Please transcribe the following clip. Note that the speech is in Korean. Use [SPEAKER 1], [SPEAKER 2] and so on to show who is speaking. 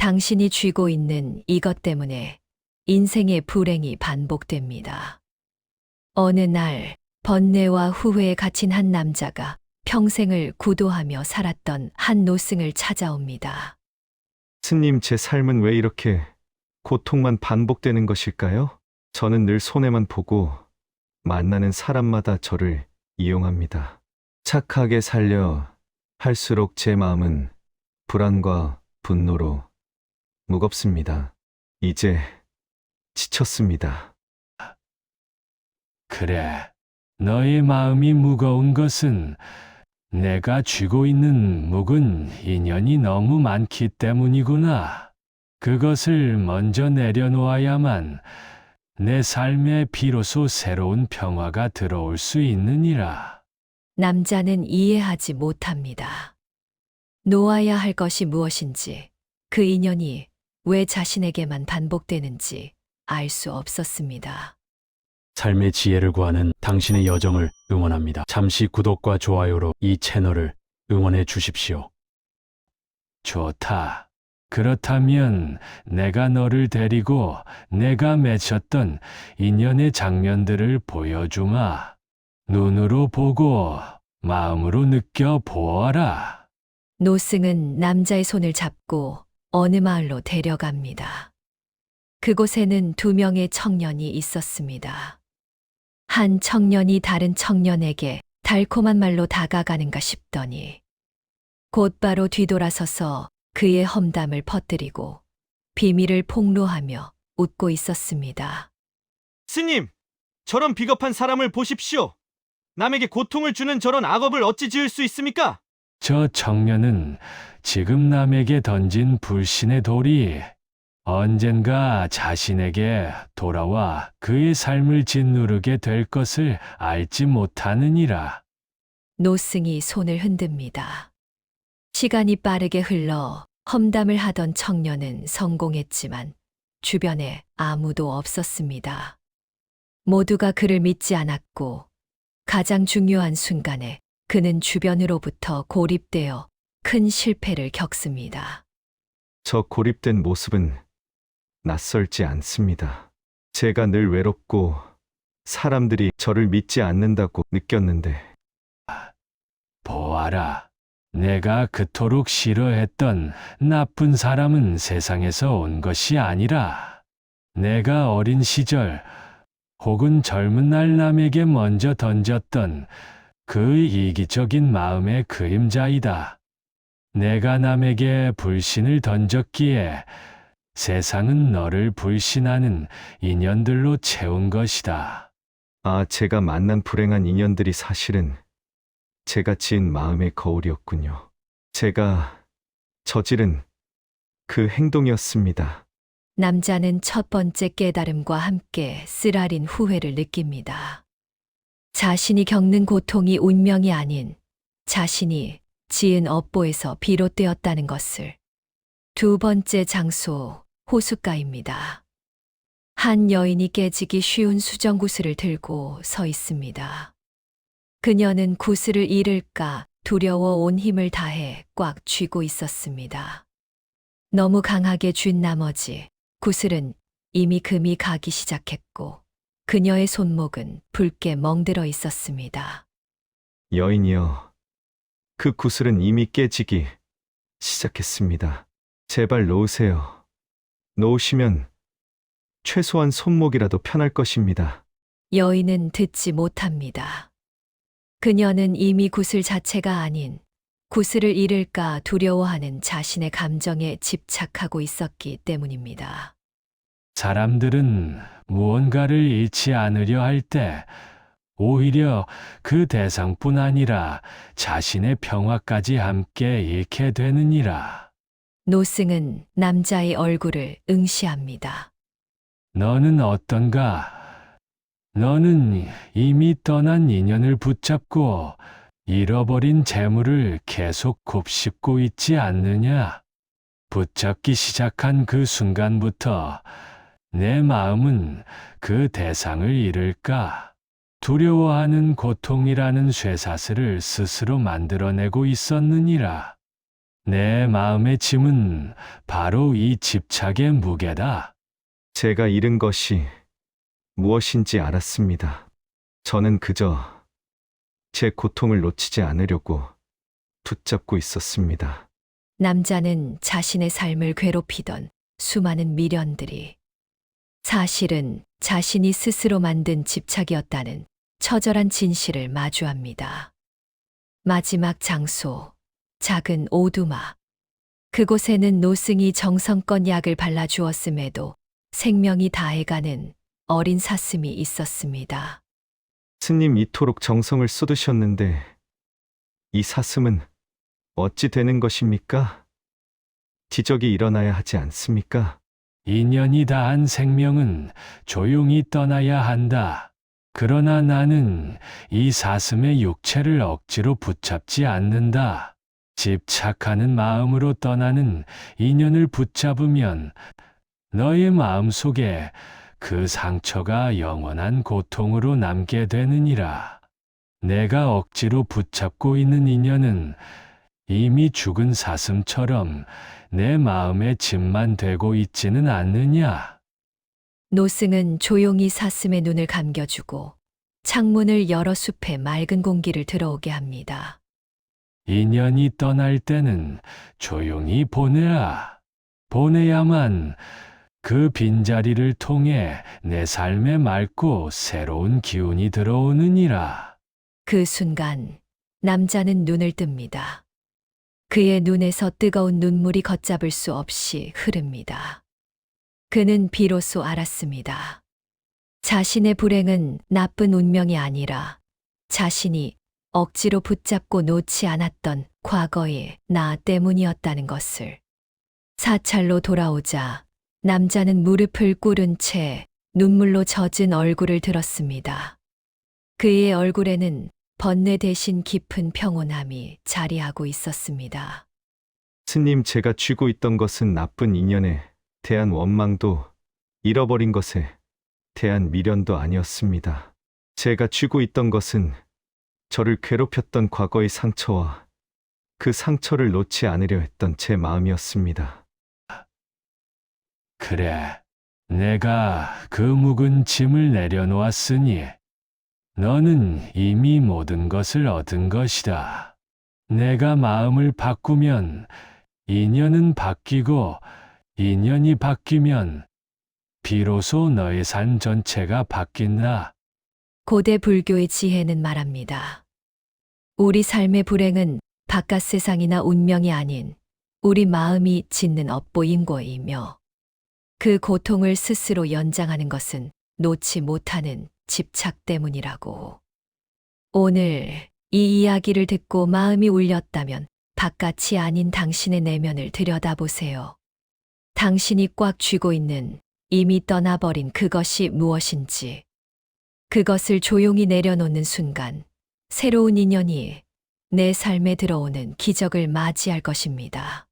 [SPEAKER 1] 당신이 쥐고 있는 이것 때문에 인생의 불행이 반복됩니다. 어느 날 번뇌와 후회에 갇힌 한 남자가 평생을 구도하며 살았던 한 노승을 찾아옵니다.
[SPEAKER 2] 스님, 제 삶은 왜 이렇게 고통만 반복되는 것일까요? 저는 늘 손해만 보고 만나는 사람마다 저를 이용합니다. 착하게 살려 할수록 제 마음은 불안과 분노로 무겁습니다. 이제 지쳤습니다.
[SPEAKER 3] 그래, 너의 마음이 무거운 것은 내가 쥐고 있는 묵은 인연이 너무 많기 때문이구나. 그것을 먼저 내려놓아야만 내 삶에 비로소 새로운 평화가 들어올 수 있느니라.
[SPEAKER 1] 남자는 이해하지 못합니다. 놓아야 할 것이 무엇인지, 그 인연이 왜 자신에게만 반복되는지 알 수 없었습니다.
[SPEAKER 4] 삶의 지혜를 구하는 당신의 여정을 응원합니다. 잠시 구독과 좋아요로 이 채널을 응원해 주십시오.
[SPEAKER 3] 좋다. 그렇다면 내가 너를 데리고 내가 맺었던 인연의 장면들을 보여주마. 눈으로 보고 마음으로 느껴보아라.
[SPEAKER 1] 노승은 남자의 손을 잡고 어느 마을로 데려갑니다. 그곳에는 두 명의 청년이 있었습니다. 한 청년이 다른 청년에게 달콤한 말로 다가가는가 싶더니 곧바로 뒤돌아서서 그의 험담을 퍼뜨리고 비밀을 폭로하며 웃고 있었습니다.
[SPEAKER 2] 스님, 저런 비겁한 사람을 보십시오. 남에게 고통을 주는 저런 악업을 어찌 지을 수 있습니까?
[SPEAKER 3] 저 청년은 지금 남에게 던진 불신의 돌이 언젠가 자신에게 돌아와 그의 삶을 짓누르게 될 것을 알지 못하느니라.
[SPEAKER 1] 노승이 손을 흔듭니다. 시간이 빠르게 흘러 험담을 하던 청년은 성공했지만 주변에 아무도 없었습니다. 모두가 그를 믿지 않았고 가장 중요한 순간에 그는 주변으로부터 고립되어 큰 실패를 겪습니다.
[SPEAKER 2] 저 고립된 모습은 낯설지 않습니다. 제가 늘 외롭고 사람들이 저를 믿지 않는다고 느꼈는데
[SPEAKER 3] 보아라. 내가 그토록 싫어했던 나쁜 사람은 세상에서 온 것이 아니라 내가 어린 시절 혹은 젊은 날 남에게 먼저 던졌던 그 이기적인 마음의 그림자이다. 내가 남에게 불신을 던졌기에 세상은 너를 불신하는 인연들로 채운 것이다.
[SPEAKER 2] 제가 만난 불행한 인연들이 사실은 제가 지은 마음의 거울이었군요. 제가 저지른 그 행동이었습니다.
[SPEAKER 1] 남자는 첫 번째 깨달음과 함께 쓰라린 후회를 느낍니다. 자신이 겪는 고통이 운명이 아닌 자신이 지은 업보에서 비롯되었다는 것을. 두 번째 장소, 호숫가입니다. 한 여인이 깨지기 쉬운 수정구슬을 들고 서 있습니다. 그녀는 구슬을 잃을까 두려워 온 힘을 다해 꽉 쥐고 있었습니다. 너무 강하게 쥔 나머지 구슬은 이미 금이 가기 시작했고 그녀의 손목은 붉게 멍들어 있었습니다.
[SPEAKER 2] 여인이여, 그 구슬은 이미 깨지기 시작했습니다. 제발 놓으세요. 놓으시면 최소한 손목이라도 편할 것입니다.
[SPEAKER 1] 여인은 듣지 못합니다. 그녀는 이미 구슬 자체가 아닌 구슬을 잃을까 두려워하는 자신의 감정에 집착하고 있었기 때문입니다.
[SPEAKER 3] 사람들은 무언가를 잃지 않으려 할 때 오히려 그 대상뿐 아니라 자신의 평화까지 함께 잃게 되느니라.
[SPEAKER 1] 노승은 남자의 얼굴을 응시합니다.
[SPEAKER 3] 너는 어떤가? 너는 이미 떠난 인연을 붙잡고 잃어버린 재물을 계속 곱씹고 있지 않느냐? 붙잡기 시작한 그 순간부터 내 마음은 그 대상을 잃을까? 두려워하는 고통이라는 쇠사슬을 스스로 만들어내고 있었느니라. 내 마음의 짐은 바로 이 집착의 무게다.
[SPEAKER 2] 제가 잃은 것이 무엇인지 알았습니다. 저는 그저 제 고통을 놓치지 않으려고 붙잡고 있었습니다.
[SPEAKER 1] 남자는 자신의 삶을 괴롭히던 수많은 미련들이 사실은 자신이 스스로 만든 집착이었다는 처절한 진실을 마주합니다. 마지막 장소, 작은 오두막. 그곳에는 노승이 정성껏 약을 발라주었음에도 생명이 다해가는 어린 사슴이 있었습니다.
[SPEAKER 2] 스님 이토록 정성을 쏟으셨는데 이 사슴은 어찌 되는 것입니까? 기적이 일어나야 하지 않습니까?
[SPEAKER 3] 인연이 다한 생명은 조용히 떠나야 한다. 그러나 나는 이 사슴의 육체를 억지로 붙잡지 않는다. 집착하는 마음으로 떠나는 인연을 붙잡으면 너의 마음 속에 그 상처가 영원한 고통으로 남게 되느니라. 내가 억지로 붙잡고 있는 인연은 이미 죽은 사슴처럼 내 마음의 짐만 되고 있지는 않느냐.
[SPEAKER 1] 노승은 조용히 사슴의 눈을 감겨주고 창문을 열어 숲에 맑은 공기를 들어오게 합니다.
[SPEAKER 3] 인연이 떠날 때는 조용히 보내라. 보내야만 그 빈자리를 통해 내 삶에 맑고 새로운 기운이 들어오느니라.
[SPEAKER 1] 그 순간 남자는 눈을 뜹니다. 그의 눈에서 뜨거운 눈물이 걷잡을 수 없이 흐릅니다. 그는 비로소 알았습니다. 자신의 불행은 나쁜 운명이 아니라 자신이 억지로 붙잡고 놓지 않았던 과거의 나 때문이었다는 것을. 사찰로 돌아오자 남자는 무릎을 꿇은 채 눈물로 젖은 얼굴을 들었습니다. 그의 얼굴에는 번뇌 대신 깊은 평온함이 자리하고 있었습니다.
[SPEAKER 2] 스님, 제가 쥐고 있던 것은 나쁜 인연에 대한 원망도 잃어버린 것에 대한 미련도 아니었습니다. 제가 쥐고 있던 것은 저를 괴롭혔던 과거의 상처와 그 상처를 놓지 않으려 했던 제 마음이었습니다.
[SPEAKER 3] 그래, 내가 그 묵은 짐을 내려놓았으니 너는 이미 모든 것을 얻은 것이다. 내가 마음을 바꾸면 인연은 바뀌고 인연이 바뀌면 비로소 너의 삶 전체가 바뀐다.
[SPEAKER 1] 고대 불교의 지혜는 말합니다. 우리 삶의 불행은 바깥 세상이나 운명이 아닌 우리 마음이 짓는 업보인 거이며 그 고통을 스스로 연장하는 것은 놓지 못하는 집착 때문이라고. 오늘 이 이야기를 듣고 마음이 울렸다면 바깥이 아닌 당신의 내면을 들여다보세요. 당신이 꽉 쥐고 있는 이미 떠나버린 그것이 무엇인지. 그것을 조용히 내려놓는 순간 새로운 인연이 내 삶에 들어오는 기적을 맞이할 것입니다.